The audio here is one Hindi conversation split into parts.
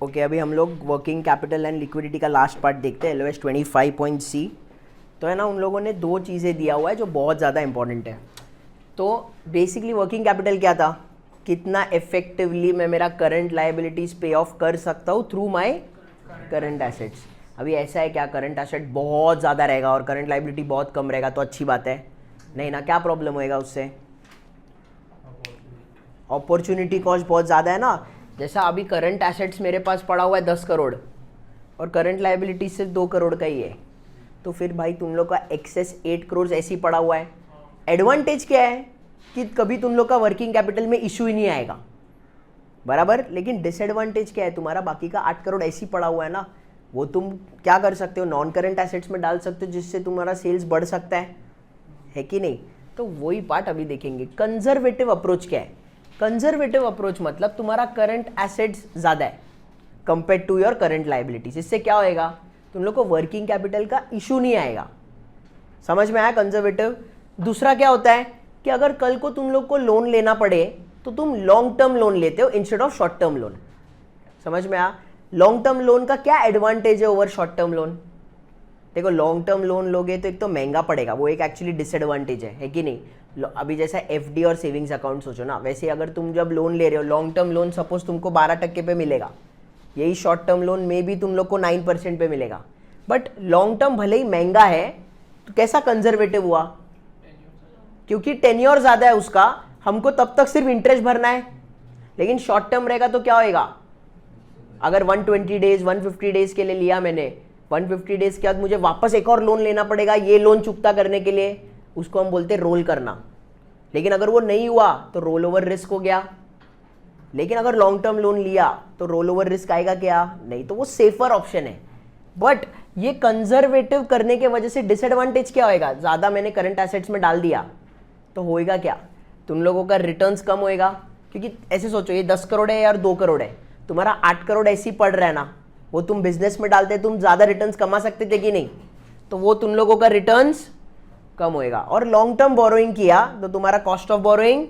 ओके अभी हम लोग वर्किंग कैपिटल एंड लिक्विडिटी का लास्ट पार्ट देखते हैं, LOS 25.C। तो है ना, उन लोगों ने दो चीज़ें दिया हुआ है जो बहुत ज़्यादा इंपॉर्टेंट है। तो बेसिकली वर्किंग कैपिटल क्या था, कितना इफेक्टिवली मैं मेरा करंट लायबिलिटीज़ पे ऑफ कर सकता हूँ थ्रू माय करंट एसेट्स। अभी ऐसा है क्या, करंट एसेट बहुत ज़्यादा रहेगा और करंट लायबिलिटी बहुत कम रहेगा तो अच्छी बात है नहीं ना, क्या प्रॉब्लम होएगा उससे, अपॉर्चुनिटी कॉस्ट बहुत ज़्यादा है ना। जैसा अभी करंट एसेट्स मेरे पास पड़ा हुआ है 10 करोड़ और करंट लायबिलिटी सिर्फ 2 करोड़ का ही है, तो फिर भाई तुम लोग का एक्सेस 8 करोड़ ऐसे ही पड़ा हुआ है। एडवांटेज क्या है कि कभी तुम लोग का वर्किंग कैपिटल में इशू ही नहीं आएगा, बराबर। लेकिन डिसएडवांटेज क्या है, तुम्हारा बाकी का 8 करोड़ ऐसे ही पड़ा हुआ है ना, वो तुम क्या कर सकते हो, नॉन करंट एसेट्स में डाल सकते हो जिससे तुम्हारा सेल्स बढ़ सकता है कि नहीं। तो वही पार्ट अभी देखेंगे। कंजर्वेटिव अप्रोच क्या है, कंजर्वेटिव अप्रोच मतलब तुम्हारा करंट एसेट्स ज़्यादा है compare to your current liabilities. इससे क्या होएगा, तुम लोग को वर्किंग कैपिटल का इशू नहीं आएगा। समझ में आया कंजर्वेटिव। दूसरा क्या होता है कि अगर कल को तुम लोग को लोन लेना पड़े तो तुम लॉन्ग टर्म लोन लेते हो instead of short term loan. समझ में आया। लॉन्ग टर्म लोन का क्या एडवांटेज है ओवर शॉर्ट टर्म लोन। देखो लॉन्ग टर्म लोन लोगे तो एक तो महंगा पड़ेगा, वो एक एक्चुअली डिसएडवांटेज है कि नहीं। अभी जैसा FD और सेविंग्स अकाउंट सोचो ना, वैसे अगर तुम जब लोन ले रहे हो, लॉन्ग टर्म लोन सपोज तुमको 12% पे मिलेगा, यही शॉर्ट टर्म लोन में भी तुम लोग को 9% पे मिलेगा। बट लॉन्ग टर्म भले ही महंगा है तो कैसा कंजर्वेटिव हुआ, क्योंकि टेन्योर ज़्यादा है उसका, हमको तब तक सिर्फ इंटरेस्ट भरना है। लेकिन शॉर्ट टर्म रहेगा तो क्या होएगा, अगर 120 डेज 150 डेज के लिए लिया मैंने, 150 डेज के बाद मुझे वापस एक और लोन लेना पड़ेगा ये लोन चुकता करने के लिए, उसको हम बोलते हैं रोल करना। लेकिन अगर वो नहीं हुआ तो रोल ओवर रिस्क हो गया। लेकिन अगर लॉन्ग टर्म लोन लिया तो रोल ओवर रिस्क आएगा क्या, नहीं, तो वो सेफर ऑप्शन है। बट ये कंजर्वेटिव करने के वजह से डिसएडवांटेज क्या होएगा, ज़्यादा मैंने करंट एसेट्स में डाल दिया तो होएगा क्या, तुम लोगों का रिटर्न्स कम होएगा। क्योंकि ऐसे सोचो ये 10 करोड़ है यार 2 करोड़ है, तुम्हारा 8 करोड़ ऐसे ही पड़ रहा है ना, वो तुम बिजनेस में डालते तुम ज़्यादा रिटर्न्स कमा सकते थे कि नहीं, तो वो तुम लोगों का रिटर्न्स कम होएगा। और लॉन्ग टर्म बोरोइंग किया तो तुम्हारा कॉस्ट ऑफ बोरोइंग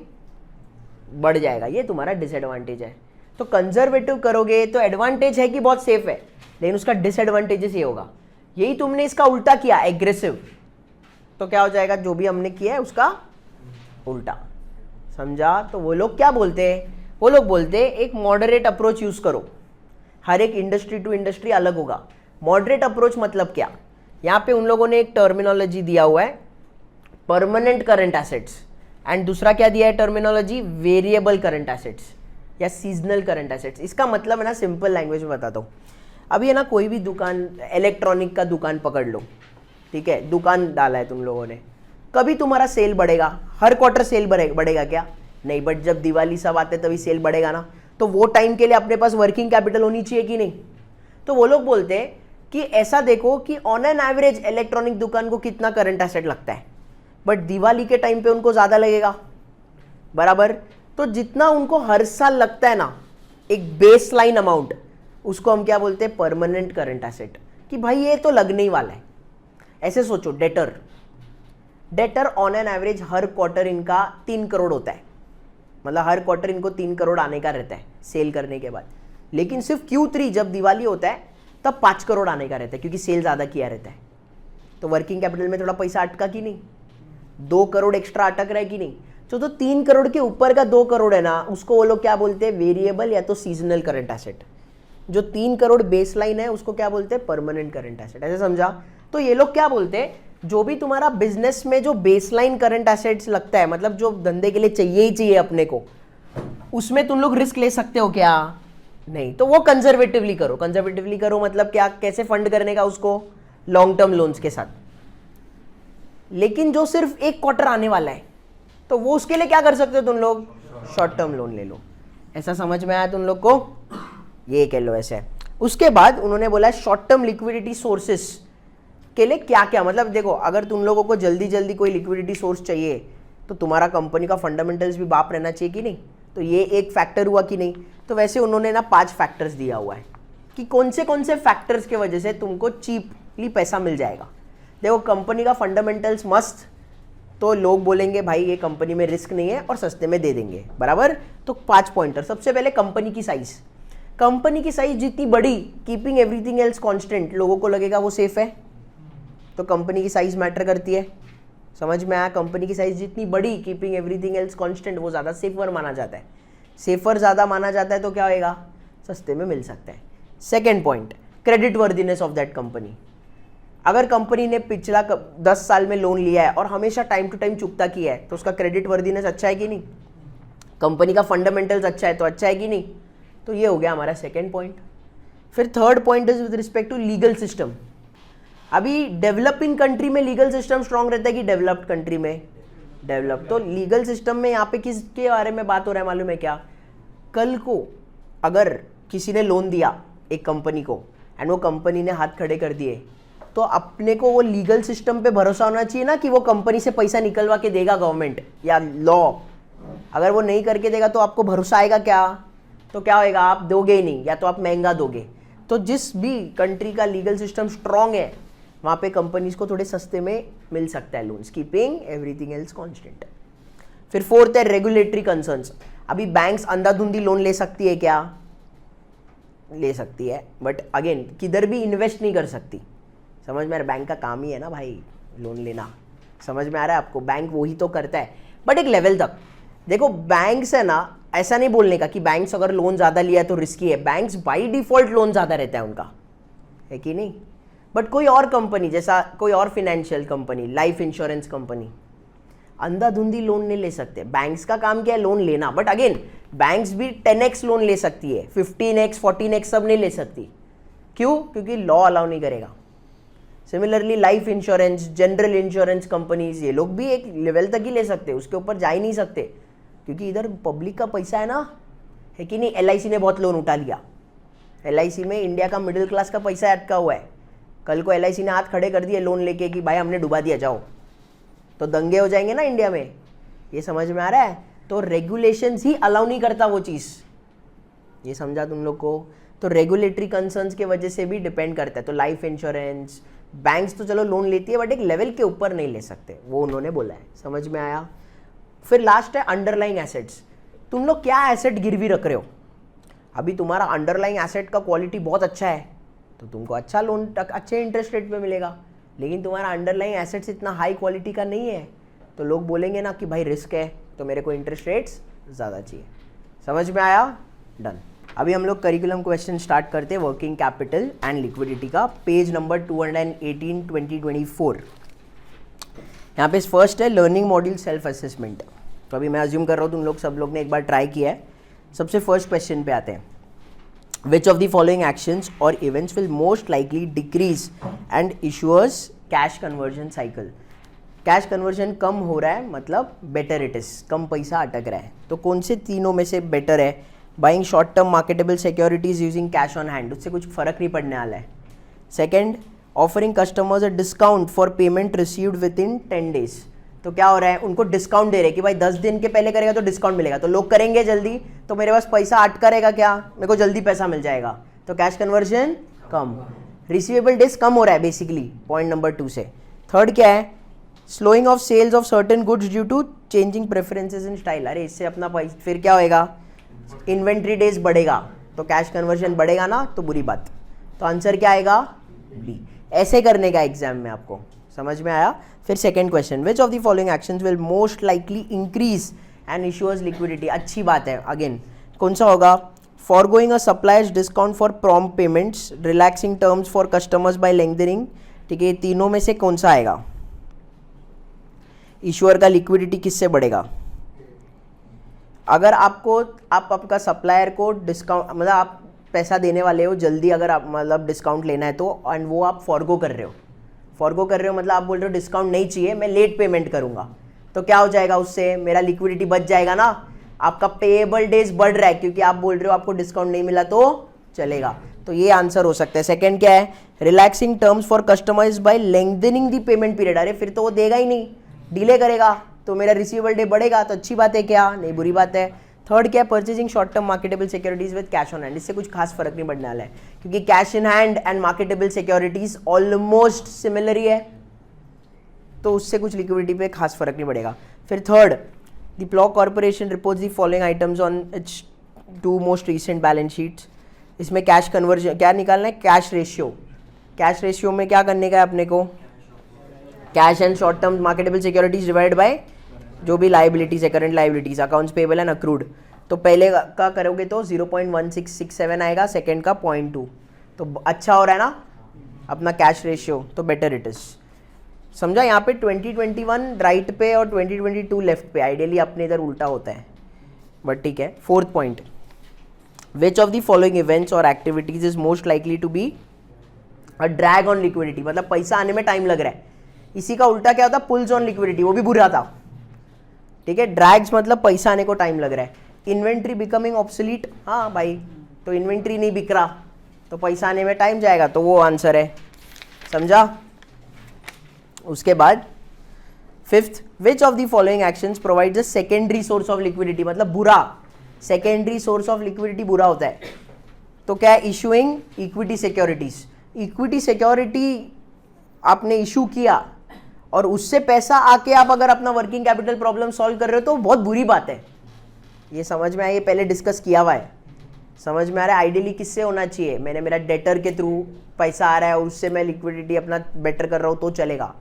बढ़ जाएगा, ये तुम्हारा डिसएडवांटेज है। तो कंजर्वेटिव करोगे तो एडवांटेज है कि बहुत सेफ है, लेकिन उसका डिसएडवांटेजेस ये होगा। यही तुमने इसका उल्टा किया एग्रेसिव, तो क्या हो जाएगा, जो भी हमने किया है उसका उल्टा। समझा। तो वो लोग क्या बोलते हैं, वो लोग बोलते हैं एक मॉडरेट अप्रोच यूज करो। हर एक इंडस्ट्री टू इंडस्ट्री अलग होगा। मॉडरेट अप्रोच मतलब क्या, यहाँ पे उन लोगों ने एक टर्मिनोलॉजी दिया हुआ है परमानेंट करंट एसेट्स, एंड दूसरा क्या दिया है टर्मिनोलॉजी, वेरिएबल करंट एसेट्स या सीजनल करंट एसेट्स। इसका मतलब है ना, सिंपल लैंग्वेज में बताता हूँ। अभी है ना, कोई भी दुकान, इलेक्ट्रॉनिक का दुकान पकड़ लो, ठीक है, दुकान डाला है तुम लोगों ने, कभी तुम्हारा सेल बढ़ेगा, हर क्वार्टर सेल बढ़ेगा क्या, नहीं। बट जब दिवाली सब आते तभी सेल बढ़ेगा ना, तो वो टाइम के लिए अपने पास वर्किंग कैपिटल होनी चाहिए कि नहीं। तो वो लोग बोलते हैं कि ऐसा देखो कि ऑन एन एवरेज इलेक्ट्रॉनिक दुकान को कितना करंट एसेट लगता है, बट दिवाली के टाइम पे उनको ज़्यादा लगेगा, बराबर। तो जितना उनको हर साल लगता है ना एक बेस लाइन अमाउंट, उसको हम क्या बोलते हैं, परमानेंट करंट एसेट, कि भाई ये तो लगने ही वाला है। ऐसे सोचो, debtor on an average her quarter इनका 3 करोड़ होता है, मतलब हर क्वार्टर इनको 3 करोड़ आने का रहता है सेल करने के बाद। लेकिन सिर्फ Q3 जब दिवाली होता है तब 5 करोड़ आने का रहता है, क्योंकि सेल ज़्यादा किया रहता है। तो वर्किंग कैपिटल में थोड़ा पैसा अटका कि नहीं, 2 करोड़ एक्स्ट्रा अटक रहा है कि नहीं। तो 3 करोड़ के ऊपर का 2 करोड़ है ना, उसको वो लोग क्या बोलते हैं, वेरिएबल या तो सीजनल करंट एसेट। जो 3 करोड़ बेस लाइन है उसको क्या बोलते हैं, परमानेंट करंट एसेट। ऐसे समझा। तो ये लोग क्या बोलते हैं, जो भी तुम्हारा बिजनेस में जो बेसलाइन करंट एसेट्स लगता है, मतलब जो धंधे के लिए चाहिए ही चाहिए अपने को, उसमें तुम लोग रिस्क ले सकते हो क्या, नहीं। तो वो कंजर्वेटिवली करो। कंजर्वेटिवली करो मतलब क्या, कैसे फंड करने का उसको, लॉन्ग टर्म लोन्स के साथ। लेकिन जो सिर्फ एक क्वार्टर आने वाला है तो वो उसके लिए क्या कर सकते हो तुम लोग, शॉर्ट टर्म लोन ले लो। ऐसा समझ में आया तुम लोग को, ये कह लो ऐसे। उसके बाद उन्होंने बोला शॉर्ट टर्म लिक्विडिटी सोर्सेस के लिए क्या क्या, मतलब देखो अगर तुम लोगों को जल्दी जल्दी कोई लिक्विडिटी सोर्स चाहिए तो तुम्हारा कंपनी का फंडामेंटल्स भी बाप रहना चाहिए कि नहीं, तो ये एक फैक्टर हुआ कि नहीं। तो वैसे उन्होंने ना 5 फैक्टर्स दिया हुआ है कि कौन से फैक्टर्स के वजह से तुमको चीपली पैसा मिल जाएगा। देखो कंपनी का फंडामेंटल्स मस्त, तो लोग बोलेंगे भाई ये कंपनी में रिस्क नहीं है और सस्ते में दे देंगे, बराबर। तो 5 पॉइंटर। सबसे पहले कंपनी की साइज। कंपनी की साइज जितनी बड़ी, कीपिंग एवरीथिंग एल्स कांस्टेंट, लोगों को लगेगा वो सेफ है, तो कंपनी की साइज मैटर करती है। समझ में आया? कंपनी की साइज जितनी बड़ी, कीपिंग एवरीथिंग एल्स कांस्टेंट, वो ज़्यादा सेफर माना जाता है। सेफर ज़्यादा माना जाता है तो क्या होएगा? सस्ते में मिल सकता है। Second point, credit worthiness of that company. अगर कंपनी ने पिछला 10 साल में लोन लिया है और हमेशा टाइम टू टाइम चुकता किया है, तो उसका क्रेडिट वर्दीनेस अच्छा है कि नहीं? कंपनी का फंडामेंटल्स अच्छा है तो अच्छा है कि नहीं? तो ये हो गया हमारा सेकेंड पॉइंट। फिर third point is with respect to legal system. अभी डेवलपिंग कंट्री में लीगल सिस्टम स्ट्रांग रहता है कि डेवलप्ड कंट्री में? डेवलप। तो लीगल सिस्टम में यहाँ पे किसके बारे में बात हो रहा है मालूम है क्या? कल को अगर किसी ने लोन दिया एक कंपनी को एंड वो कंपनी ने हाथ खड़े कर दिए, तो अपने को वो लीगल सिस्टम पे भरोसा होना चाहिए ना कि वो कंपनी से पैसा निकलवा के देगा गवर्नमेंट या लॉ। अगर वो नहीं करके देगा तो आपको भरोसा आएगा क्या? तो क्या होएगा? आप दोगे ही नहीं, या तो आप महंगा दोगे। तो जिस भी कंट्री का लीगल सिस्टम स्ट्रांग है वहाँ पे कंपनीज को थोड़े सस्ते में मिल सकता है loans, keeping everything else constant. फिर फोर्थ है रेगुलेटरी कंसर्न्स। अभी बैंक्स अंधाधुंधी लोन ले सकती है क्या? ले सकती है, बट अगेन किधर भी इन्वेस्ट नहीं कर सकती। समझ में आ रहा है? बैंक का काम ही है ना भाई लोन लेना। समझ में आ रहा है आपको? बैंक वही तो करता है, बट एक लेवल तक। देखो बैंक्स है ना, ऐसा नहीं बोलने का कि बैंक्स अगर लोन ज़्यादा लिया तो रिस्की है। बैंक्स बाई डिफॉल्ट लोन ज़्यादा रहता है उनका, है कि नहीं? बट कोई और कंपनी, जैसा कोई और financial company, life insurance company, अंधाधुंधी लोन नहीं ले सकते। बैंक्स का काम क्या है? लोन लेना। बट अगेन बैंक्स भी 10x लोन ले सकती है, 15x 14x सब नहीं ले सकती। क्यों? क्योंकि लॉ अलाउ नहीं करेगा। Similarly life insurance, general insurance companies, ये लोग भी एक लेवल तक ही ले सकते हैं, उसके ऊपर जा ही नहीं सकते, क्योंकि इधर पब्लिक का पैसा है ना, है कि नहीं? LIC ने बहुत लोन उठा लिया। LIC में इंडिया का मिडिल क्लास का पैसा अटका हुआ है। कल को LIC ने हाथ खड़े कर दिए लोन लेके कि भाई हमने डुबा दिया, जाओ, तो दंगे हो जाएंगे ना इंडिया में। ये समझ में आ रहा है? तो रेगुलेशंस ही अलाउ नहीं करता वो चीज़। ये समझा तुम लोग को? तो रेगुलेटरी कंसर्न्स के वजह से भी डिपेंड करता है। तो लाइफ इंश्योरेंस, बैंक्स तो चलो लोन लेती है बट एक लेवल के ऊपर नहीं ले सकते, वो उन्होंने बोला है। समझ में आया? फिर लास्ट है अंडरलाइंग एसेट्स। तुम लोग क्या एसेट गिरवी रख रहे हो? अभी तुम्हारा अंडरलाइंग एसेट का क्वालिटी बहुत अच्छा है तो तुमको अच्छा लोन अच्छे इंटरेस्ट रेट पे मिलेगा। लेकिन तुम्हारा अंडरलाइंग एसेट्स इतना हाई क्वालिटी का नहीं है तो लोग बोलेंगे ना कि भाई रिस्क है, तो मेरे को इंटरेस्ट रेट्स ज़्यादा चाहिए। समझ में आया? डन। अभी हम लोग करिकुलम क्वेश्चन स्टार्ट करते हैं वर्किंग कैपिटल एंड लिक्विडिटी का, पेज नंबर 218 2024। यहाँ पे फर्स्ट है लर्निंग मॉड्यूल सेल्फ असेसमेंट। तो अभी मैं अज्यूम कर रहा हूँ तुम लोग सब लोग ने एक बार ट्राई किया है। सबसे फर्स्ट क्वेश्चन पे आते हैं। Which of the following actions or events will most likely decrease and issuers cash conversion cycle? Cash conversion कम हो रहा है मतलब बेटर इट इज, कम पैसा अटक रहा है। तो कौन से तीनों में से बेटर है? Buying short term marketable securities using cash on hand, उससे कुछ फर्क नहीं पड़ने वाला है। Second, offering customers a discount for payment received with in 10 days। तो क्या हो रहा है? उनको डिस्काउंट दे रहे कि भाई 10 दिन के पहले करेगा तो डिस्काउंट मिलेगा, तो लोग करेंगे जल्दी, तो मेरे पास पैसा अटका रहेगा, क्या मेरे को जल्दी पैसा मिल जाएगा, तो कैश कन्वर्जन कम। रिसीवेबल डेज कम हो रहा है बेसिकली, पॉइंट नंबर 2 से। थर्ड क्या है? Slowing of sales of certain goods due to changing preferences in style. अरे इससे अपना पैसा फिर क्या होएगा? इन्वेंट्री डेज बढ़ेगा, तो कैश कन्वर्जन बढ़ेगा ना, तो बुरी बात। तो आंसर क्या आएगा? बी। ऐसे करने का एग्जाम में आपको, समझ में आया? फिर second question, which of the following actions will most likely increase and issuer's liquidity. अच्छी बात है। अगेन कौन सा होगा? Forgoing a supplier's discount for prompt payments, relaxing terms for customers by lengthening. ठीक है, तीनों में से कौन सा आएगा? इश्यूअर का लिक्विडिटी किससे बढ़ेगा? अगर आपका सप्लायर को डिस्काउंट, मतलब आप पैसा देने वाले हो जल्दी, अगर आप मतलब डिस्काउंट लेना है तो, एंड वो आप फॉरगो कर रहे हो, मतलब आप बोल रहे हो डिस्काउंट नहीं चाहिए, मैं लेट पेमेंट करूंगा, तो क्या हो जाएगा? उससे मेरा लिक्विडिटी बच जाएगा ना। आपका पेएबल डेज बढ़ रहा है क्योंकि आप बोल रहे हो आपको डिस्काउंट नहीं मिला तो चलेगा, तो ये आंसर हो सकता है। सेकंड क्या है? Relaxing terms for customers by lengthening the payment period. अरे फिर तो वो देगा ही नहीं, डिले करेगा, तो मेरा रिसीवेबल डे बढ़ेगा, तो अच्छी बात है क्या? नहीं, बुरी बात है। थर्ड क्या है? Purchasing short term marketable securities with cash on hand. इससे कुछ खास फर्क नहीं पड़ने वाला है क्योंकि cash in hand and marketable securities almost similar ही है, तो उससे कुछ लिक्विडिटी पे खास फर्क नहीं पड़ेगा। फिर third, the plough corporation reports the following items on it's 2 most recent balance sheets. इसमें कैश कन्वर्जन क्या निकालना है, कैश रेशियो। कैश रेशियो में क्या करने का है अपने को, cash and short term marketable securities divide by जो भी लाइबिलिटीज है, current liabilities, accounts payable and accrued. तो पहले का करोगे तो 0.1667 आएगा, सेकेंड का 0.2, तो अच्छा हो रहा है ना अपना कैश रेशियो, तो बेटर इट इज। समझा, यहाँ पे 2021 राइट पे और 2022 लेफ्ट पे, आइडियली अपने इधर उल्टा होता है, बट ठीक है। Fourth point, which of the following events और activities is most likely to be a drag on liquidity, मतलब पैसा आने में टाइम लग रहा है। इसी का उल्टा क्या होता, पुल्स ऑन लिक्विडिटी, वो भी बुरा था, ठीक है। ड्रैग्स मतलब पैसा आने को टाइम लग रहा है। इन्वेंट्री बिकमिंग ऑब्सोलीट, हाँ भाई, तो इन्वेंट्री नहीं बिक रहा तो पैसा आने में टाइम जाएगा, तो वो आंसर है, समझा। उसके बाद fifth, which of the following actions provides a secondary source of liquidity, मतलब बुरा, सेकेंडरी सोर्स ऑफ लिक्विडिटी बुरा होता है, तो क्या है, issuing equity securities. Equity security आपने इशू किया और उससे पैसा आके आप अगर अपना वर्किंग कैपिटल प्रॉब्लम सॉल्व कर रहे हो तो बहुत बुरी बात है। ये समझ में आया, ये पहले डिस्कस किया हुआ है, समझ में आ रहा है। आइडियली किससे होना चाहिए, मैंने मेरा डेटर के थ्रू पैसा आ रहा है और उससे मैं लिक्विडिटी अपना बेटर कर रहा हूँ तो चलेगा।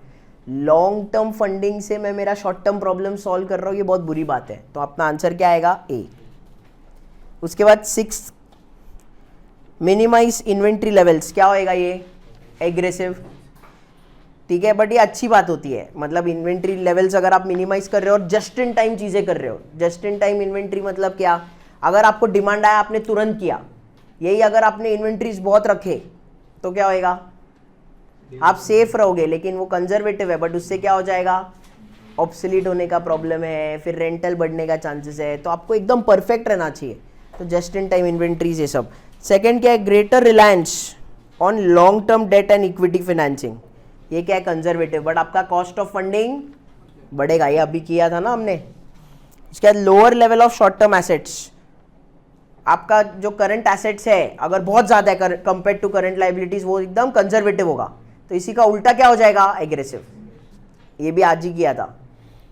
लॉन्ग टर्म फंडिंग से मैं मेरा शॉर्ट टर्म प्रॉब्लम सॉल्व कर रहा हूँ, ये बहुत बुरी बात है, तो अपना आंसर क्या आएगा, ए। उसके बाद सिक्स, मिनिमाइज इन्वेंट्री लेवल्स, क्या होएगा ये, एग्रेसिव, ठीक है, बट ये अच्छी बात होती है, मतलब इन्वेंट्री लेवल्स अगर आप मिनिमाइज कर रहे हो और जस्ट इन टाइम चीजें कर रहे हो। जस्ट इन टाइम इन्वेंट्री मतलब क्या, अगर आपको डिमांड आया आपने तुरंत किया, यही अगर आपने इन्वेंट्रीज बहुत रखे तो क्या होएगा, आप सेफ रहोगे, लेकिन वो कंजर्वेटिव है, बट उससे क्या हो जाएगा, ऑब्सोलीट होने का प्रॉब्लम है, फिर रेंटल बढ़ने का चांसेस है, तो आपको एकदम परफेक्ट रहना चाहिए, तो जस्ट इन टाइम इन्वेंट्रीज ये सब। सेकेंड क्या है, greater reliance on long term debt and equity financing, ये क्या है, कंजर्वेटिव, बट आपका कॉस्ट ऑफ फंडिंग बढ़ेगा, ये अभी किया था ना हमने। इसके बाद lower level of short term assets, आपका जो करंट एसेट्स है अगर बहुत ज्यादा है कंपेयर टू करंट लाइबिलिटीज, वो एकदम कंजर्वेटिव होगा, तो इसी का उल्टा क्या हो जाएगा, एग्रेसिव, ये भी आज ही किया था।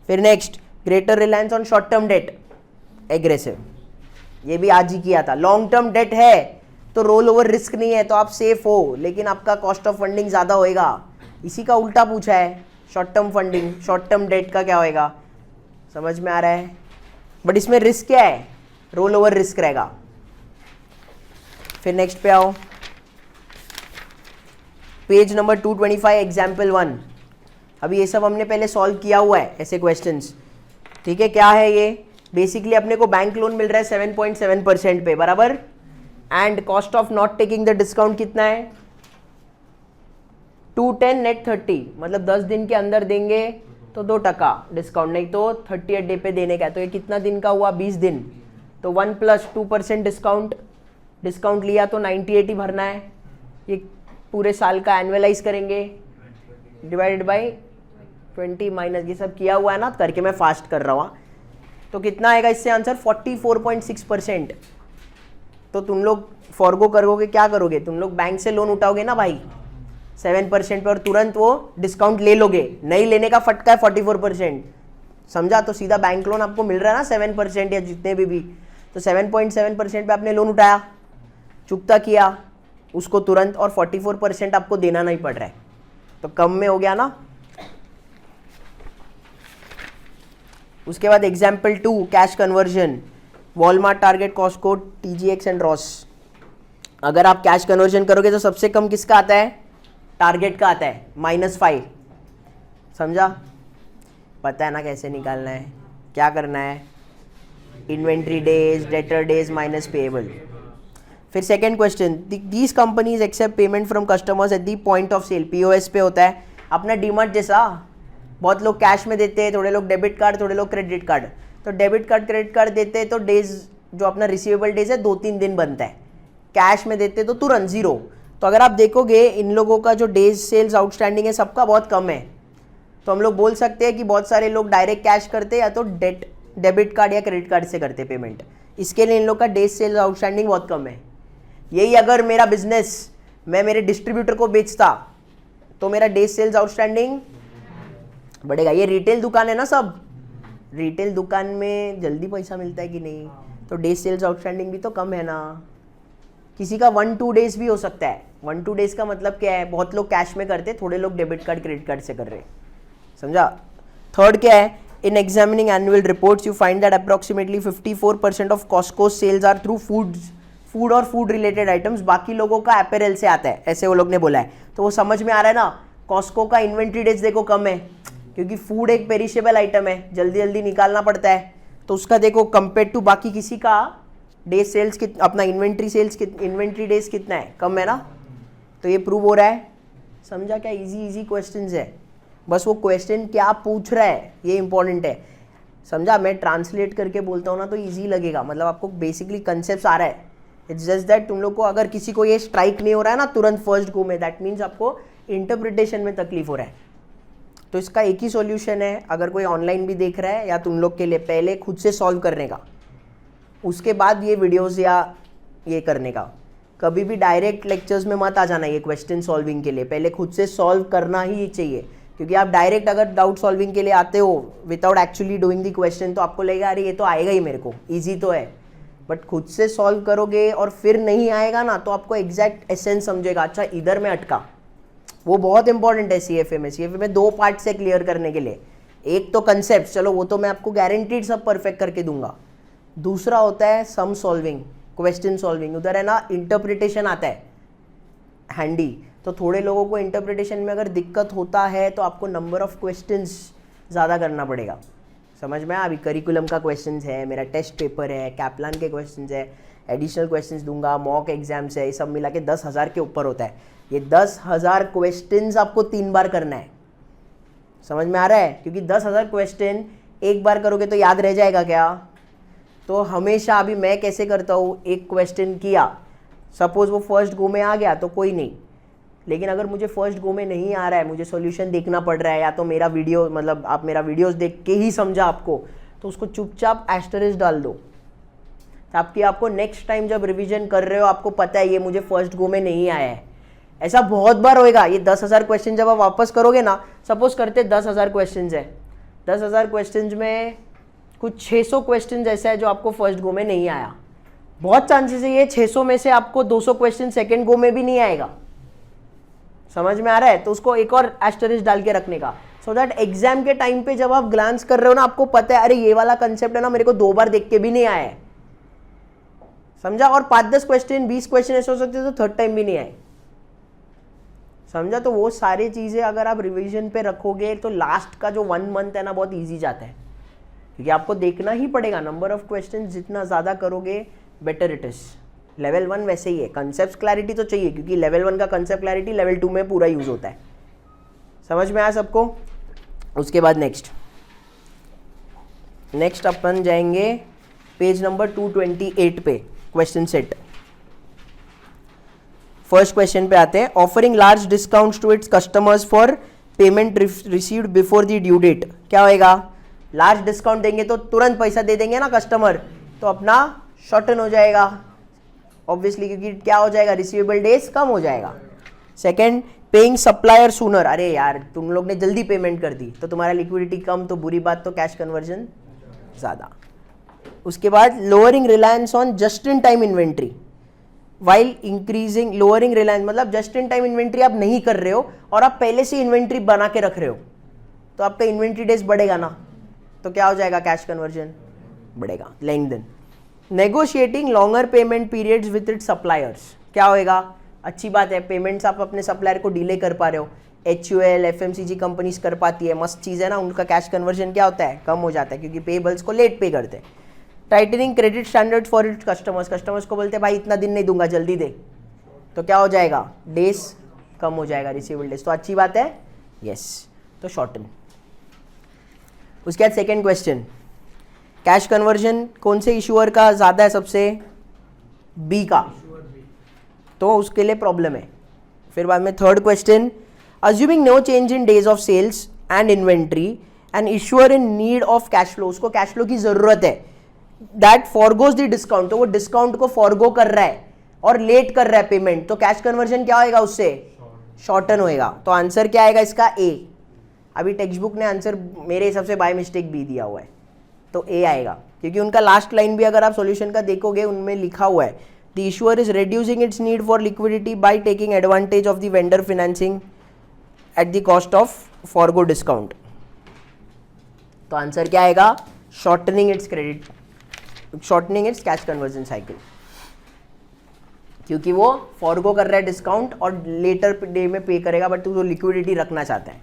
फिर next, greater reliance on short term debt, aggressive, ये भी आज ही किया था। लॉन्ग टर्म डेट है तो रोल ओवर रिस्क नहीं है, तो आप सेफ हो, लेकिन आपका कॉस्ट ऑफ फंडिंग ज्यादा होएगा, इसी का उल्टा पूछा है, short term funding, short term date का क्या होएगा, समझ में आ रहा है, बट इसमें रिस्क क्या है, रोल ओवर रिस्क रहेगा। फिर नेक्स्ट पे आओ, पेज नंबर 225, एग्जाम्पल 1। अभी ये सब हमने पहले सॉल्व किया हुआ है ऐसे क्वेश्चंस, ठीक है। क्या है ये, बेसिकली अपने को बैंक लोन मिल रहा है 7.7% पे, बराबर, and cost of not taking the discount कितना है, 210 नेट 30, मतलब 10 दिन के अंदर देंगे तो 2% डिस्काउंट, नहीं तो 30th डे पे देने का है, तो ये कितना दिन का हुआ, 20 दिन, तो 1 + 2% डिस्काउंट लिया तो 98 ही भरना है, ये पूरे साल का एनुअलाइज करेंगे, डिवाइडेड बाय 20 माइनस, ये सब किया हुआ है ना, करके मैं फास्ट कर रहा हूँ, तो कितना आएगा इससे आंसर, 44.6%। तो तुम लोग फॉरगो करोगे, क्या करोगे, तुम लोग बैंक से लोन उठाओगे ना भाई 7% पे, और तुरंत वो डिस्काउंट ले लोगे, नहीं लेने का फटका है 44%, समझा, तो सीधा बैंक लोन आपको मिल रहा है ना 7% या जितने भी, तो 7.7% पे आपने लोन उठाया, चुकता किया उसको तुरंत, और 44% आपको देना नहीं पड़ रहा है, तो कम में हो गया ना। उसके बाद example 2, cash conversion, Walmart, target, Costco, TGX and Ross. अगर आप कैश कन्वर्जन करोगे तो सबसे कम किसका आता है, टारगेट का आता है, -5, समझा, पता है ना कैसे निकालना है, क्या करना है, inventory days, debtor days minus payable. फिर second question, these companies accept payment from customers at the point of sale, POS पे होता है, अपना डीमार्ट जैसा, बहुत लोग कैश में देते हैं, थोड़े लोग डेबिट कार्ड, थोड़े लोग क्रेडिट कार्ड, तो डेबिट कार्ड क्रेडिट कार्ड देते हैं तो डेज जो अपना रिसीवेबल डेज है 2-3 दिन बनता है, कैश में देते तो तुरंत 0। तो अगर आप देखोगे इन लोगों का जो डेज सेल्स आउटस्टैंडिंग है सबका बहुत कम है, तो हम लोग बोल सकते हैं कि बहुत सारे लोग डायरेक्ट कैश करते या तो डेबिट कार्ड या क्रेडिट कार्ड से करते पेमेंट, इसके लिए इन लोग का डेज सेल्स आउटस्टैंडिंग बहुत कम है। यही अगर मेरा बिजनेस मैं मेरे डिस्ट्रीब्यूटर को बेचता तो मेरा डेज सेल्स आउटस्टैंडिंग बढ़ेगा। ये रिटेल दुकान है ना, सब रिटेल दुकान में जल्दी पैसा मिलता है कि नहीं, तो डेज सेल्स आउटस्टैंडिंग भी तो कम है ना, किसी का 1-2 डेज भी हो सकता है। 1-2 डेज का मतलब क्या है, बहुत लोग कैश में करते, थोड़े लोग डेबिट कार्ड क्रेडिट कार्ड से कर रहे हैं, समझा। थर्ड क्या है, in examining annual reports you find that approximately 54% of Costco sales are through food और फूड रिलेटेड आइटम्स, बाकी लोगों का अपैरल से आता है, ऐसे वो लोग ने बोला है। तो वो समझ में आ रहा है ना, कॉस्को का इन्वेंट्री डेज देखो कम है, क्योंकि फूड एक पेरिशेबल आइटम है, जल्दी जल्दी निकालना पड़ता है, तो उसका देखो कंपेयर टू बाकी किसी का डे सेल्स अपना इन्वेंट्री डेज कितना है, कम है ना। तो ये प्रूव हो रहा है, समझा क्या। इजी क्वेश्चंस है, बस वो क्वेश्चन क्या पूछ रहा है ये इंपॉर्टेंट है, समझा। मैं ट्रांसलेट करके बोलता हूँ ना तो इजी लगेगा, मतलब आपको बेसिकली कंसेप्ट आ रहा है। इट्स जस्ट दैट तुम लोग को अगर किसी को ये स्ट्राइक नहीं हो रहा है ना तुरंत फर्स्ट गो में, दैट मीन्स आपको इंटरप्रिटेशन में तकलीफ हो रहा है। तो इसका एक ही सॉल्यूशन है, अगर कोई ऑनलाइन भी देख रहा है या तुम लोग के लिए, पहले खुद से सॉल्व करने का, उसके बाद ये वीडियोस या ये करने का। कभी भी डायरेक्ट लेक्चर्स में मत आ जाना ये क्वेश्चन सॉल्विंग के लिए, पहले खुद से सॉल्व करना ही चाहिए, क्योंकि आप डायरेक्ट अगर डाउट सॉल्विंग के लिए आते हो without actually doing the question तो आपको लगेगा अरे ये तो आएगा ही मेरे को, ईजी तो है। बट खुद से सॉल्व करोगे और फिर नहीं आएगा ना तो आपको एग्जैक्ट एसेंस समझेगा, अच्छा इधर में अटका। वो बहुत इंपॉर्टेंट है सीएफए में 2 पार्ट से क्लियर करने के लिए। एक तो कंसेप्ट, चलो वो तो मैं आपको गारंटीड सब परफेक्ट करके दूंगा। दूसरा होता है सम सॉल्विंग, क्वेश्चन सॉल्विंग, उधर है ना इंटरप्रिटेशन आता है हैंडी। तो थोड़े लोगों को इंटरप्रिटेशन में अगर दिक्कत होता है तो आपको नंबर ऑफ क्वेश्चंस ज़्यादा करना पड़ेगा, समझ में। अभी करिकुलम का क्वेश्चंस है, मेरा टेस्ट पेपर है, कैप्लान के क्वेश्चंस है, एडिशनल क्वेश्चंस दूंगा, मॉक एग्जाम्स है, ये सब मिला के 10,000 के ऊपर होता है। ये 10,000 क्वेश्चंस आपको 3 बार करना है, समझ में आ रहा है। क्योंकि 10,000 क्वेश्चन एक बार करोगे तो याद रह जाएगा क्या। तो हमेशा अभी मैं कैसे करता हूँ, एक क्वेश्चन किया, सपोज वो फर्स्ट गो में आ गया तो कोई नहीं, लेकिन अगर मुझे फर्स्ट गो में नहीं आ रहा है, मुझे सॉल्यूशन देखना पड़ रहा है, या तो मेरा वीडियो मतलब आप मेरा वीडियोस देख के ही समझा आपको, तो उसको चुपचाप एस्टरिस्क डाल दो, ताकि आपको नेक्स्ट टाइम जब रिवीजन कर रहे हो आपको पता है ये मुझे फर्स्ट गो में नहीं आया है। ऐसा बहुत बार होएगा। ये 10,000 क्वेश्चन जब आप वापस करोगे ना, सपोज करते 10,000 क्वेश्चन है, 10,000 क्वेश्चन में कुछ 600 क्वेश्चन ऐसा है जो आपको फर्स्ट गो में नहीं आया। बहुत चांसेस है ये 600 में से आपको 200 क्वेश्चन सेकेंड गो में भी नहीं आएगा, समझ में आ रहा है। तो उसको एक और एस्टरिस्क डाल के रखने का, सो दैट एग्जाम के टाइम पे जब आप ग्लांस कर रहे हो ना आपको पता है अरे ये वाला कंसेप्ट है ना मेरे को 2 बार देख के भी नहीं आया है, समझा। और 5-10 क्वेश्चन 20 क्वेश्चन ऐसे हो सकते हैं तो थर्ड टाइम भी नहीं आए, समझा। तो वो सारी चीजें अगर आप रिवीजन पे रखोगे तो लास्ट का जो 1 मंथ है ना बहुत ईजी जाता है, क्योंकि आपको देखना ही पड़ेगा नंबर ऑफ क्वेश्चन जितना ज़्यादा करोगे बेटर इट इज़। लेवल 1 वैसे ही है, कंसेप्ट क्लैरिटी तो चाहिए, क्योंकि लेवल 1 का कंसेप्ट क्लैरिटी लेवल 2 में पूरा यूज होता है, समझ में आया सबको। उसके बाद नेक्स्ट अपन जाएंगे पेज नंबर 228 पे, क्वेश्चन सेट। फर्स्ट क्वेश्चन पे आते हैं, offering large discounts to its customers for payment received before the due date. क्या होएगा, लार्ज डिस्काउंट देंगे तो तुरंत पैसा दे देंगे ना कस्टमर, तो अपना शॉर्टन हो जाएगा ऑब्वियसली, क्योंकि क्या हो जाएगा, रिसीवेबल डेज कम हो जाएगा। सेकंड, पेइंग सप्लायर सूनर, अरे यार तुम लोग ने जल्दी पेमेंट कर दी तो तुम्हारा लिक्विडिटी कम, तो बुरी बात, तो कैश कन्वर्जन ज़्यादा। उसके बाद lowering reliance on just in time inventory while increasing, lowering Reliance मतलब जस्ट इन टाइम इन्वेंट्री आप नहीं कर रहे हो और आप पहले से इन्वेंट्री बना के रख रहे हो, तो आपका इन्वेंट्री डेज बढ़ेगा ना, तो क्या हो जाएगा, कैश कन्वर्जन बढ़ेगा। Lengthen, negotiating longer payment periods with its suppliers, क्या होएगा, अच्छी बात है, पेमेंट्स आप अपने सप्लायर को डिले कर पा रहे हो। HUL FMCG कंपनीज कर पाती है, मस्त चीज़ है ना, उनका कैश कन्वर्जन क्या होता है, कम हो जाता है, क्योंकि पेबल्स को लेट पे करते हैं। Tightening credit standard for its customers, customers को बोलते हैं भाई इतना दिन नहीं दूंगा जल्दी दे, तो क्या हो जाएगा, डेज कम हो जाएगा, रिसीवेबल डेज, तो अच्छी बात है, यस, तो शॉर्टन। उसके बाद सेकेंड क्वेश्चन, कैश कन्वर्जन कौन से इशूअर का ज़्यादा है, सबसे बी का, तो उसके लिए प्रॉब्लम है। फिर बाद में third question, assuming no change in days of sales and inventory and issuer in need of cash flow, उसको कैश फ्लो की ज़रूरत है, दैट फॉरगोज द डिस्काउंट, तो वो डिस्काउंट को फॉरगो कर रहा है और लेट कर रहा है पेमेंट, तो कैश कन्वर्जन क्या होएगा, उससे शॉर्टन होएगा। तो आंसर क्या आएगा इसका, ए। अभी टेक्स्ट बुक ने आंसर मेरे हिसाब से बाय मिस्टेक बी दिया हुआ है, तो ए आएगा, क्योंकि उनका लास्ट लाइन भी अगर आप सॉल्यूशन का देखोगे उनमें लिखा हुआ है The issuer is reducing its need for liquidity by taking advantage of the vendor financing at the cost of forgo discount. तो आंसर क्या आएगा? Shortening it's credit, shortening it's cash conversion cycle, क्योंकि वो फॉरगो कर रहा है डिस्काउंट और लेटर डे में पे करेगा, बट वो लिक्विडिटी रखना चाहता है.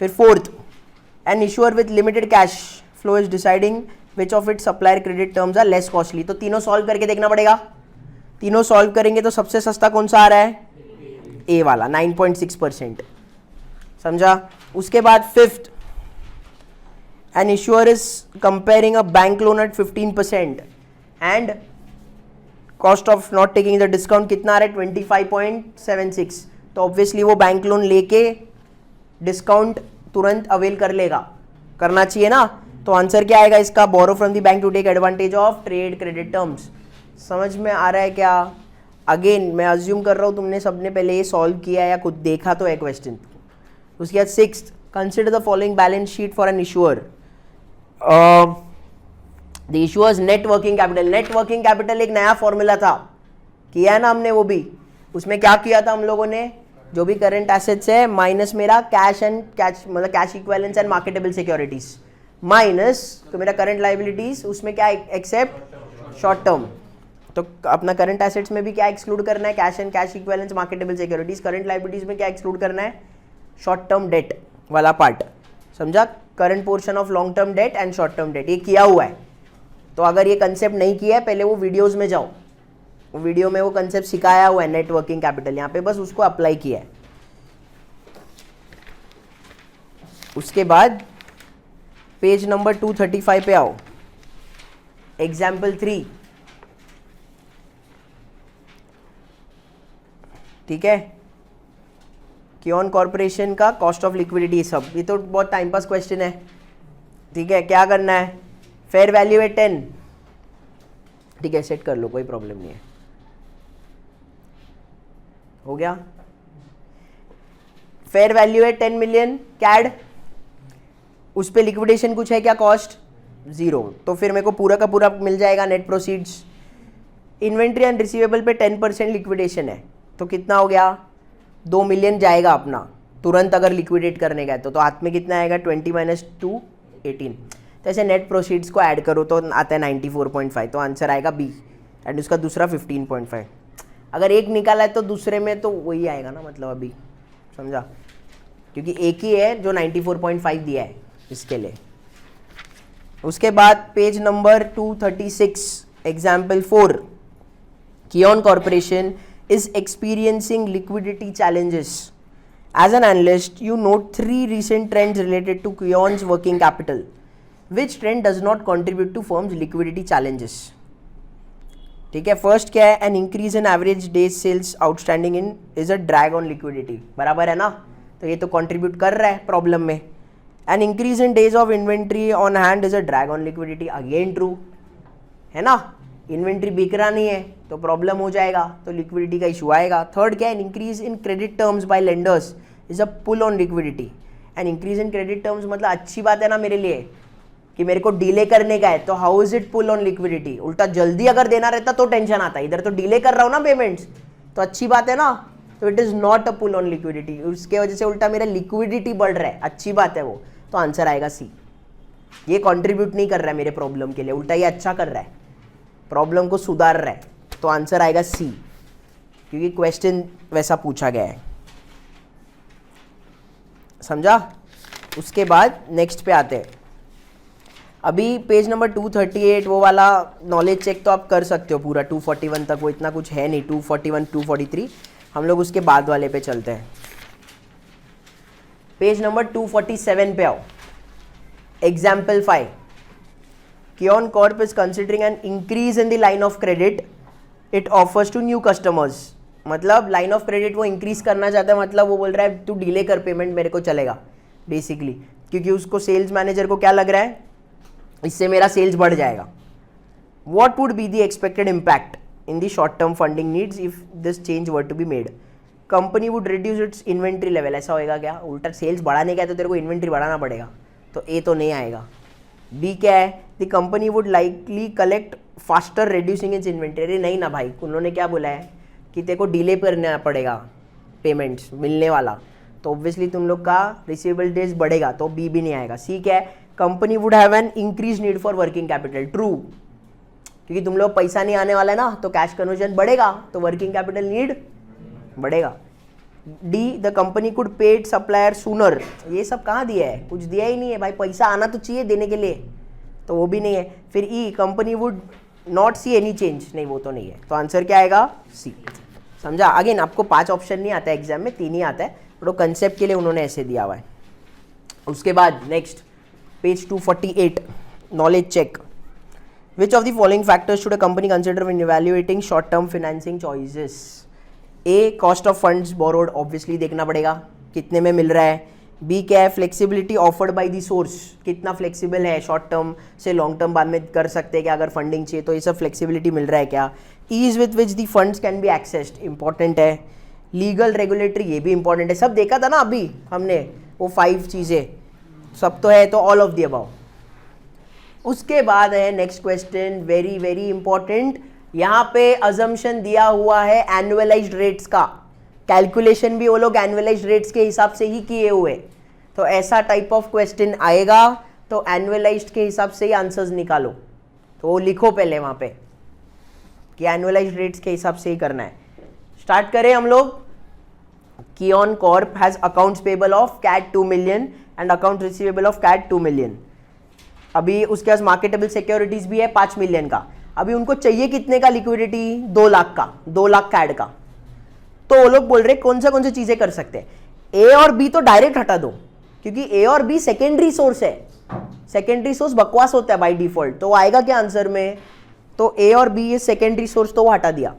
फिर fourth, an issuer with limited cash flow is deciding which of it supplier credit terms are less costly. तो तीनों सॉल्व करके देखना पड़ेगा. तीनों सॉल्व करेंगे तो सबसे सस्ता कौन सा आ रहा है? ए वाला 9.6%. समझा? उसके बाद fifth, an issuer is comparing a bank loan at 15% and cost of not taking the discount कितना आ रहा है? 25.76. तो ऑब्वियसली वो बैंक लोन लेके डिस्काउंट तुरंत अवेल कर लेगा, करना चाहिए ना. तो आंसर क्या आएगा इसका? Borrow from the bank to take advantage of trade credit terms. समझ में आ रहा है क्या? अगेन मैं अज्यूम कर रहा हूँ तुमने सबने पहले ये सॉल्व किया या खुद देखा तो है क्वेश्चन. उसके बाद sixth, consider the following balance sheet for an issuer. The issuer's net working capital. Net working capital एक नया फॉर्मूला था, किया है ना हमने वो भी. उसमें क्या किया था हम लोगों ने? जो भी करंट एसेट्स है माइनस मेरा कैश एंड कैश, मतलब cash equivalents and marketable securities, minus तो मेरा करंट लाइबिलिटीज, उसमें क्या एक्सेप्ट शॉर्ट टर्म. तो अपना करंट एसेट्स में भी क्या एक्सक्लूड करना है? Cash and cash equivalents, marketable securities. Current liabilities में क्या एक्सक्लूड करना है? शॉर्ट टर्म डेट वाला पार्ट. समझा? Current portion of long term debt and short term date, ये किया हुआ है. तो अगर ये कंसेप्ट नहीं किया है पहले वो वीडियोस में जाओ, वो वीडियो में वो कंसेप्ट सिखाया हुआ है नेट वर्किंग कैपिटल. यहाँ पे बस उसको अप्लाई किया है. उसके बाद पेज नंबर 235 पे आओ. एग्जाम्पल 3. ठीक है, कियोन कॉर्पोरेशन का कॉस्ट ऑफ लिक्विडिटी. सब ये तो बहुत टाइम पास क्वेश्चन है. ठीक है, क्या करना है? Fair value at 10. ठीक है, सेट कर लो, कोई प्रॉब्लम नहीं है. हो गया. Fair value at 10 million CAD. उस पे लिक्विडेशन कुछ है क्या? कॉस्ट 0. तो फिर मेरे को पूरा का पूरा मिल जाएगा net proceeds. Inventory and receivable पे 10% लिक्विडेशन है, तो कितना हो गया? 2 मिलियन जाएगा अपना तुरंत अगर लिक्विडेट करने का है तो हाथ में कितना आएगा? 20 - 2 18. तो ऐसे नेट प्रोसीड्स को ऐड करो तो आता है 94.5. तो आंसर आएगा बी. एंड उसका दूसरा 15.5. अगर एक निकाला है तो दूसरे में तो वही आएगा ना, मतलब अभी. समझा? क्योंकि एक ही है जो 94.5 दिया है इसके लिए. उसके बाद page number 236, example 4. कियोन corporation is experiencing liquidity challenges. As an analyst, you note 3 recent trends related to Kion's working capital. Which trend does not contribute to firm's liquidity challenges? ठीक है, फर्स्ट क्या है? An increase in average days sales outstanding in is a drag on liquidity. बराबर है ना? तो ये तो contribute कर रहा है प्रॉब्लम में. An increase in days of inventory on hand is a drag on liquidity. Again true है ना? इन्वेंट्री बिक रहा नहीं है तो प्रॉब्लम हो जाएगा, तो लिक्विडिटी का इशू आएगा. थर्ड क्या है? Increase in credit terms by lenders is a pull on liquidity. And increase in credit terms मतलब अच्छी बात है ना मेरे लिए कि मेरे को डिले करने का है, तो how is it pull on liquidity? उल्टा जल्दी अगर देना रहता तो टेंशन आता है, इधर तो डिले कर रहा हूँ ना पेमेंट्स, तो अच्छी बात है ना. तो it is not a pull on liquidity. उसके वजह से उल्टा मेरा लिक्विडिटी बढ़ रहा है, अच्छी बात है वो. तो आंसर आएगा सी. ये कॉन्ट्रीब्यूट नहीं कर रहा है मेरे प्रॉब्लम के लिए, उल्टा ये अच्छा कर रहा है, प्रॉब्लम को सुधार रहा है. तो आंसर आएगा सी, क्योंकि क्वेश्चन वैसा पूछा गया है. समझा? उसके बाद नेक्स्ट पे आते हैं. अभी पेज नंबर 238 वो वाला नॉलेज चेक तो आप कर सकते हो पूरा 241 तक, वो इतना कुछ है नहीं. 241 243 हम लोग उसके बाद वाले पे चलते हैं. पेज नंबर 247 पे आओ. Example 5. Kion Corp is considering an increase in the line of credit it offers to new customers. मतलब लाइन ऑफ क्रेडिट वो इंक्रीज करना चाहता है, मतलब वो बोल रहा है तू डिले कर पेमेंट, मेरे को चलेगा बेसिकली, क्योंकि उसको सेल्स मैनेजर को क्या लग रहा है? इससे मेरा सेल्स बढ़ जाएगा. What would be the expected impact in the short term funding needs if this change were to be made? Company would reduce its inventory level. ऐसा होएगा क्या? उल्टा सेल्स बढ़ाने का है तो तेरे को इन्वेंट्री बढ़ाना पड़ेगा, तो ए तो नहीं आएगा. बी क्या है? The company would likely collect faster reducing it's inventory. नहीं ना भाई, उन्होंने क्या बोला है कि तेरे को डिले करना पड़ेगा पेमेंट्स मिलने वाला, तो ऑब्वियसली तुम लोग का रिसीवेबल डेज बढ़ेगा, तो बी भी नहीं आएगा। सी क्या है, company would have an increase need for working capital. True, क्योंकि तुम लोग पैसा नहीं आने वाला है ना, तो कैश कन्वर्जन बढ़ेगा, तो वर्किंग कैपिटल नीड बढ़ेगा। D, the company could paid supplier sooner. ये सब कहाँ दिया है, कुछ दिया ही नहीं है भाई, पैसा आना तो चाहिए देने के लिए, तो वो भी नहीं है। फिर E, company would not see any change. नहीं, वो तो नहीं है, तो आंसर क्या आएगा, सी। समझा। अगेन आपको 5 ऑप्शन नहीं आता है एग्जाम में, 3 ही आता है, तो कंसेप्ट के लिए उन्होंने ऐसे दिया हुआ है। उसके बाद next page 248, knowledge check. Which of the following factors should a company consider when evaluating short term financing choices. A, cost of funds borrowed, obviously देखना पड़ेगा कितने में मिल रहा है। बी क्या है, flexibility offered by the source, कितना फ्लेक्सिबल है, शॉर्ट टर्म से लॉन्ग टर्म बाद में कर सकते हैं क्या, अगर फंडिंग चाहिए तो ये सब फ्लेक्सिबिलिटी मिल रहा है क्या। Ease with which the funds can be accessed, important है। लीगल रेगुलेटरी, ये भी इंपॉर्टेंट है, सब देखा था ना अभी हमने वो 5 चीज़ें, सब तो है, तो ऑल ऑफ द अबव। उसके बाद है next question, very very important. यहाँ पे अजम्पशन दिया हुआ है एनुअलाइज्ड रेट्स का, कैलकुलेशन भी वो लोग एनुअलाइज्ड रेट्स के हिसाब से ही किए हुए, तो ऐसा टाइप ऑफ क्वेश्चन आएगा, तो एनुअलाइज्ड के हिसाब से ही आंसर्स निकालो, तो वो लिखो पहले वहाँ पे कि एनुअलाइज्ड रेट्स के हिसाब से ही करना है। स्टार्ट करें हम लोग। Kion corp has accounts payable of कैट 2 million and account receivable of कैट 2 मिलियन। अभी उसके पास मार्केटेबल सिक्योरिटीज भी है 5 मिलियन का। अभी उनको चाहिए कितने का लिक्विडिटी, 2 लाख का, 2 लाख कैड का। तो वो लोग बोल रहे कौन सा चीजें कर सकते हैं। ए और बी तो डायरेक्ट हटा दो, क्योंकि ए और बी सेकेंडरी सोर्स है, सेकेंडरी सोर्स बकवास होता है बाय डिफॉल्ट, तो आएगा क्या आंसर में, तो ए और बी इज सेकेंडरी सोर्स, तो वो हटा दिया।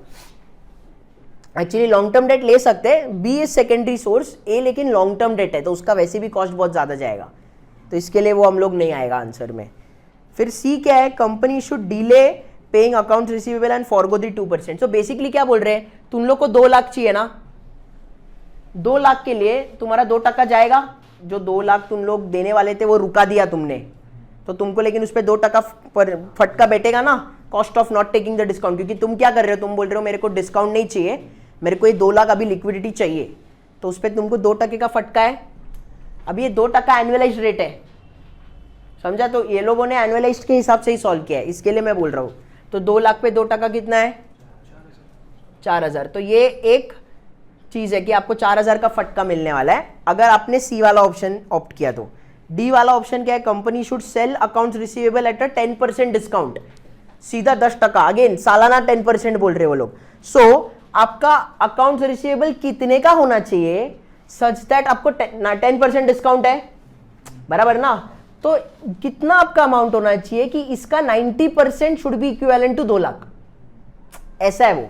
एक्चुअली लॉन्ग टर्म डेट ले सकते हैं, बी इज सेकेंडरी सोर्स, ए लेकिन लॉन्ग टर्म डेट है, तो उसका वैसे भी कॉस्ट बहुत ज्यादा जाएगा, तो इसके लिए वो हम लोग नहीं आएगा आंसर में। फिर सी क्या है, company should delay paying account receivable and forgo the 2%। So basically क्या बोल रहे हैं, तुम लोग को 2 लाख चाहिए ना, 2 लाख के लिए तुम्हारा 2% जाएगा, जो 2 लाख तुम लोग देने वाले थे वो रुका दिया तुमने, तो तुमको लेकिन उस पर 2% फटका बैठेगा ना, cost of not taking the discount. क्योंकि तुम क्या कर रहे हो, तुम बोल रहे हो मेरे को डिस्काउंट नहीं चाहिए, मेरे को ये 2 लाख अभी लिक्विडिटी चाहिए, तो उस पर तुमको 2% का फटका है। अभी ये 2% एनुअलाइज्ड रेट है, समझा, तो ये लोगों ने एनुअलाइज्ड के हिसाब से ही सॉल्व किया है, इसके लिए मैं बोल रहा हूँ। तो 2 लाख पे 2% कितना है, 4000। तो ये एक चीज है कि आपको 4000 का फटका मिलने वाला है अगर आपने सी वाला ऑप्शन ऑप्ट किया। तो डी वाला ऑप्शन क्या है, company should cell accounts receivable at a 10% discount, सीधा 10%, अगेन सालाना 10% बोल रहे वो लोग। सो आपका अकाउंट्स रिसीवेबल कितने का होना चाहिए, सच दैट आपको 10% डिस्काउंट है, बराबर ना, तो कितना आपका अमाउंट होना चाहिए कि इसका 90% should be equivalent to 2 lakh, ऐसा है वो,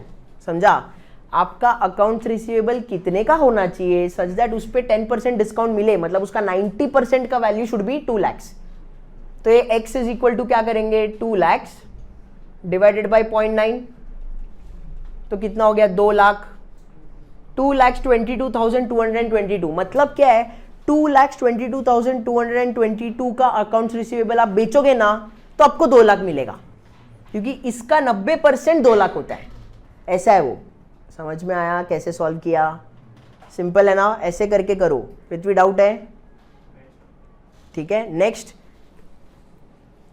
समझा। आपका अकाउंट्स रिसीवेबल कितने का होना चाहिए सच दैट उस पर 10% डिस्काउंट मिले, मतलब उसका 90% का वैल्यू शुड बी 2 lakhs। तो ये x इज इक्वल टू क्या करेंगे, 2 lakhs डिवाइडेड बाई 0.9, तो कितना हो गया, 2 लाख, 2,22,222। मतलब क्या है, 2,22,222 का अकाउंट्स रिसीवेबल आप बेचोगे ना, तो आपको 2 लाख मिलेगा, क्योंकि इसका 90% 2 लाख होता है, ऐसा है वो। समझ में आया कैसे सॉल्व किया, सिंपल है ना, ऐसे करके करो, विथ भी डाउट है, ठीक है। नेक्स्ट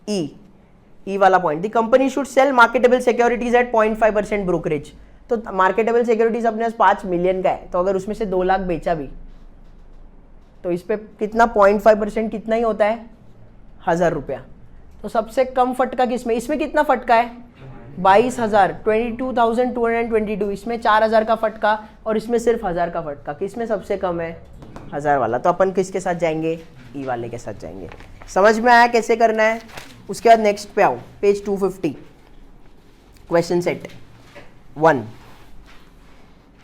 ई वाला point, the company should sell marketable securities at 0.5% brokerage. तो मार्केटेबल सिक्योरिटीज अपने पास 5 मिलियन का है, तो अगर उसमें से 2 लाख बेचा भी, तो इस पे कितना 0.5% कितना ही होता है, 1000 रुपया। तो सबसे कम फटका किसमें, इसमें कितना फटका है, 22,000, 22,222, इसमें 4,000 का फटका और इसमें सिर्फ 1000 का फटका, किसमें सबसे कम है, 1000 वाला। तो अपन किसके साथ जाएंगे, ई वाले के साथ जाएंगे। समझ में आया कैसे करना है। उसके बाद नेक्स्ट पे आओ, page 250, question set 1,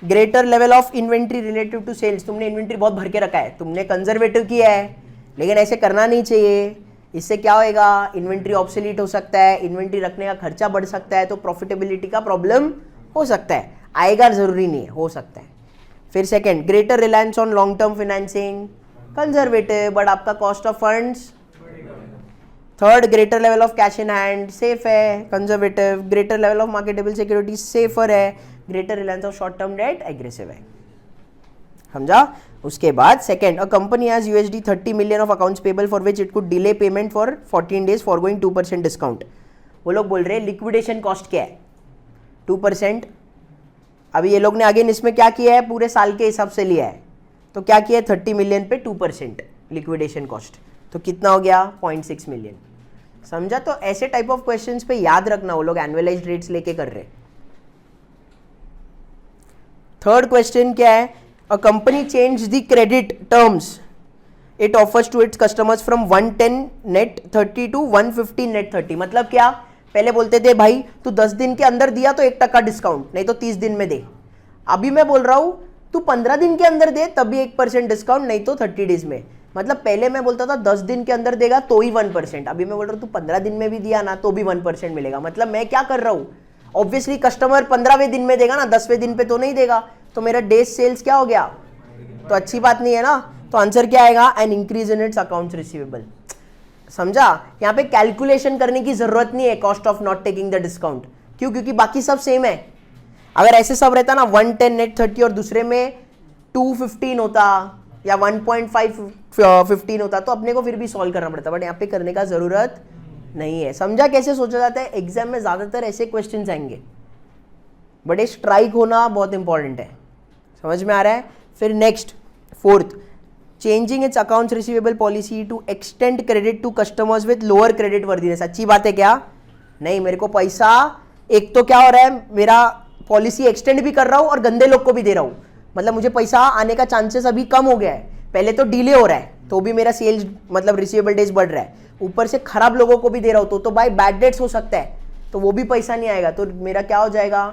greater level of inventory relative to sales. तुमने इन्वेंट्री बहुत भर के रखा है, तुमने कंजर्वेटिव किया है, लेकिन ऐसे करना नहीं चाहिए। इससे क्या होएगा, इन्वेंट्री ऑब्सोलीट हो सकता है, इन्वेंट्री रखने का खर्चा बढ़ सकता है, तो प्रॉफिटेबिलिटी का प्रॉब्लम हो सकता है, आएगा जरूरी नहीं है, हो सकता है। फिर second, greater reliance on long term financing, conservative, but आपका cost of funds third, greater level of cash in hand, safe है, conservative. Greater level of marketable security, safer है. Greater reliance of short term debt, aggressive है. समझा. उसके बाद second, a company has $30 million of accounts payable for which it could delay payment for 14 days forgoing 2% discount. वो लोग बोल रहे हैं लिक्विडेशन कॉस्ट क्या है, 2%. अभी ये लोग ने अगेन इसमें क्या किया है, पूरे साल के हिसाब से लिया है. तो क्या किया है, 30 million पे 2% लिक्विडेशन कॉस्ट, तो कितना हो गया, 0.6 million. समझा. तो ऐसे टाइप ऑफ क्वेश्चंस पे याद रखना, वो लोग एनुअलाइज्ड रेट्स लेके कर रहे. थर्ड क्वेश्चन क्या है, a company change the credit terms it offers to its customers from 110 net 30 to 150 net 30. मतलब क्या, पहले बोलते थे भाई तू 10 दिन के अंदर दिया तो 1% डिस्काउंट, नहीं तो 30 दिन में दे. अभी मैं बोल रहा हूं तू 15 दिन के अंदर दे तब भी 1% डिस्काउंट, नहीं तो 30 डेज में. मतलब पहले मैं बोलता था 10 दिन के अंदर देगा तो ही 1%, अभी मैं बोल रहा हूँ तू 15 दिन में भी दिया ना तो भी 1% मिलेगा. मतलब मैं क्या कर रहा हूँ, ऑब्वियसली कस्टमर 15वें दिन में देगा ना, 10वें दिन पे तो नहीं देगा, तो मेरा डेज सेल्स क्या हो गया, तो अच्छी बात नहीं है ना. तो आंसर क्या आएगा, an increase in its accounts receivable. समझा. यहाँ पे कैलकुलेशन करने की जरूरत नहीं है cost of not taking the discount. क्यों, क्योंकि बाकी सब सेम है. अगर ऐसे सब रहता ना 110 नेट 30 और दूसरे में 215 होता या 1.515 होता तो अपने को फिर भी सॉल्व करना पड़ता, बट यहाँ पे करने का जरूरत नहीं है. समझा कैसे सोचा जाता है. एग्जाम में ज्यादातर ऐसे क्वेश्चन आएंगे, बट ये स्ट्राइक होना बहुत इंपॉर्टेंट है. समझ में आ रहा है. फिर next fourth, changing its accounts receivable policy to extend credit to customers with lower credit worthiness. अच्छी बात है क्या, नहीं. मेरे को पैसा, एक तो क्या हो रहा है, मेरा पॉलिसी एक्सटेंड भी कर रहा हूं और गंदे लोग को भी दे रहा हूं. मतलब मुझे पैसा आने का चांसेस अभी कम हो गया है. पहले तो डिले हो रहा है तो भी मेरा सेल्स मतलब रिसीवेबल डेज बढ़ रहा है, ऊपर से खराब लोगों को भी दे रहा हूं तो भाई बैड डेट्स हो सकता है, तो वो भी पैसा नहीं आएगा, तो मेरा क्या हो जाएगा,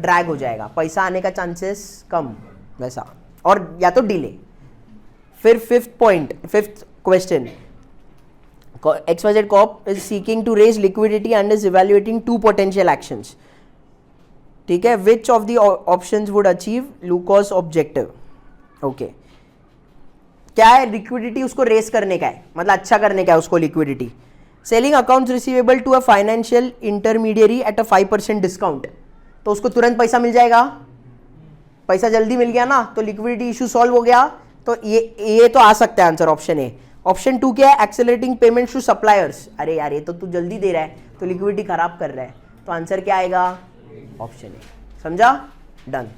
ड्रैग हो जाएगा, पैसा आने का चांसेस कम वैसा, और या तो डिले. फिर fifth question, XYZ Corp is seeking to raise liquidity and is evaluating 2 potential actions. ठीक है, which of the options would achieve लूकॉस ऑब्जेक्टिव. ओके, क्या है, लिक्विडिटी उसको रेस करने का है, मतलब अच्छा करने का है उसको liquidity. Selling accounts receivable to a financial intermediary at a 5% discount, तो उसको तुरंत पैसा मिल जाएगा, पैसा जल्दी मिल गया ना, तो लिक्विडिटी इशू सॉल्व हो गया. तो ये तो आ सकता है आंसर ऑप्शन ए. ऑप्शन 2 क्या है, एक्सेलरेटिंग पेमेंट्स टू सप्लायर्स. अरे यार ये तो तू जल्दी दे रहा है तो लिक्विडिटी खराब कर रहा है, तो आंसर क्या आएगा, ऑप्शन ए. समझा. डन.